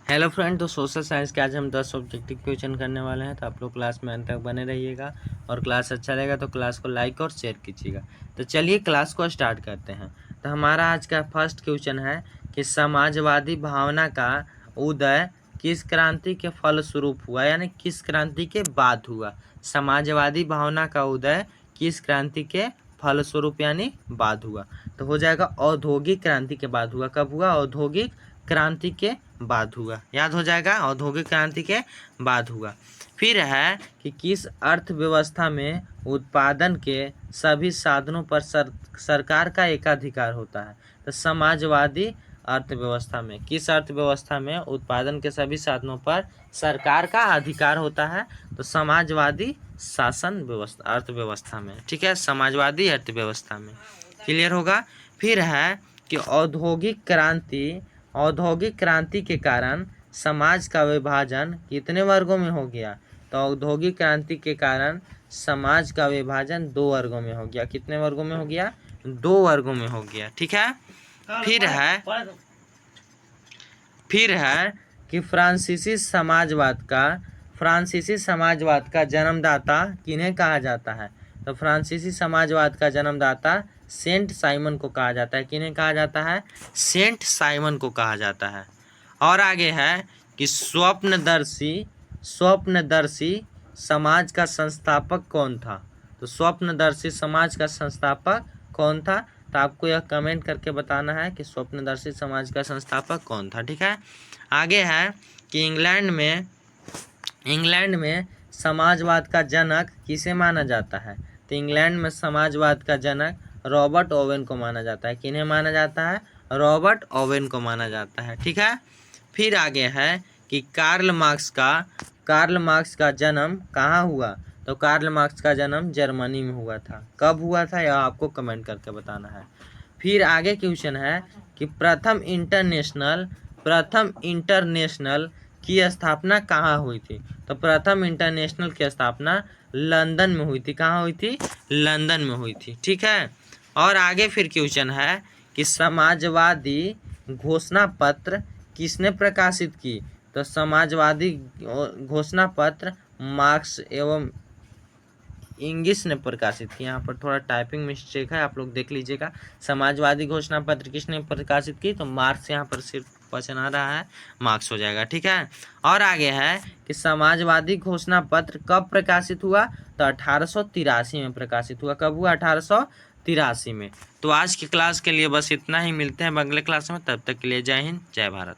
Hello friend, तो social science के आज हम 10 ऑब्जेक्टिव क्वेश्चन करने वाले हैं। तो आप लोग क्लास में अंत तक बने रहिएगा और क्लास अच्छा लगेगा तो क्लास को लाइक और शेयर कीजिएगा। तो चलिए क्लास को स्टार्ट करते हैं। तो हमारा आज का फर्स्ट क्वेश्चन है कि समाजवादी भावना का उदय किस क्रांति के फलस्वरूप हुआ, यानी किस क्रांति के बाद हुआ। समाजवादी भावना का उदय किस क्रांति के फलस्वरूप यानी बाद हुआ। तो हो जाएगा औद्योगिक क्रांति के बाद हुआ। कब हुआ? औद्योगिक क्रांति के बाद हुआ। याद हो जाएगा, औद्योगिक क्रांति के बाद हुआ। फिर है कि किस अर्थव्यवस्था में उत्पादन के सभी साधनों पर सरकार का एकाधिकार होता है। तो समाजवादी अर्थव्यवस्था में, किस अर्थव्यवस्था में उत्पादन के सभी साधनों पर सरकार का अधिकार होता है? तो समाजवादी शासन व्यवस्था अर्थव्यवस्था में। ठीक है, समाजवादी अर्थव्यवस्था में। क्लियर होगा। फिर है कि औद्योगिक क्रांति के कारण समाज का विभाजन कितने वर्गों में हो गया। तो औद्योगिक क्रांति के कारण समाज का विभाजन 2 वर्गों में हो गया। कितने वर्गों में हो गया? 2 वर्गों में हो गया। ठीक है। फिर है कि फ्रांसीसी समाजवाद का जन्मदाता किन्हें कहा जाता है। तो फ्रांसीसी समाजवाद का जन्मदाता सेंट साइमन को कहा जाता है। किन्हें कहा जाता है? सेंट साइमन को कहा जाता है। और आगे है कि स्वप्नदर्शी समाज का संस्थापक कौन था। तो स्वप्नदर्शी समाज का संस्थापक कौन था? तो आपको यह कमेंट करके बताना है कि स्वप्नदर्शी समाज का संस्थापक कौन था। ठीक है। आगे है कि इंग्लैंड में समाजवाद का जनक किसे माना जाता है। तो इंग्लैंड में समाजवाद का जनक रॉबर्ट ओवेन को माना जाता है। किन्हें माना जाता है? रॉबर्ट ओवेन को माना जाता है। ठीक है। फिर आगे है कि कार्ल मार्क्स का जन्म कहाँ हुआ। तो कार्ल मार्क्स का जन्म जर्मनी में हुआ था। कब हुआ था यह आपको कमेंट करके बताना है। फिर आगे क्वेश्चन है कि प्रथम इंटरनेशनल की स्थापना कहाँ हुई थी। तो प्रथम इंटरनेशनल की स्थापना लंदन में हुई थी। कहाँ हुई थी? लंदन में हुई थी। ठीक है। और आगे फिर क्वेश्चन है कि समाजवादी घोषणा पत्र किसने प्रकाशित की। तो समाजवादी घोषणा पत्र मार्क्स एवं इंग्लिश ने प्रकाशित की। यहाँ पर थोड़ा टाइपिंग मिस्टेक है, आप लोग देख लीजिएगा। समाजवादी घोषणा पत्र किसने प्रकाशित की? तो मार्क्स यहाँ पर सिर्फ क्वेश्चन आ रहा है, मार्क्स हो जाएगा। ठीक है। और आगे है कि समाजवादी घोषणा पत्र कब प्रकाशित हुआ। तो 1883 में प्रकाशित हुआ। कब हुआ? 1883 में। तो आज की क्लास के लिए बस इतना ही। मिलते हैं अगले क्लास में, तब तक के लिए जय हिंद, जय भारत।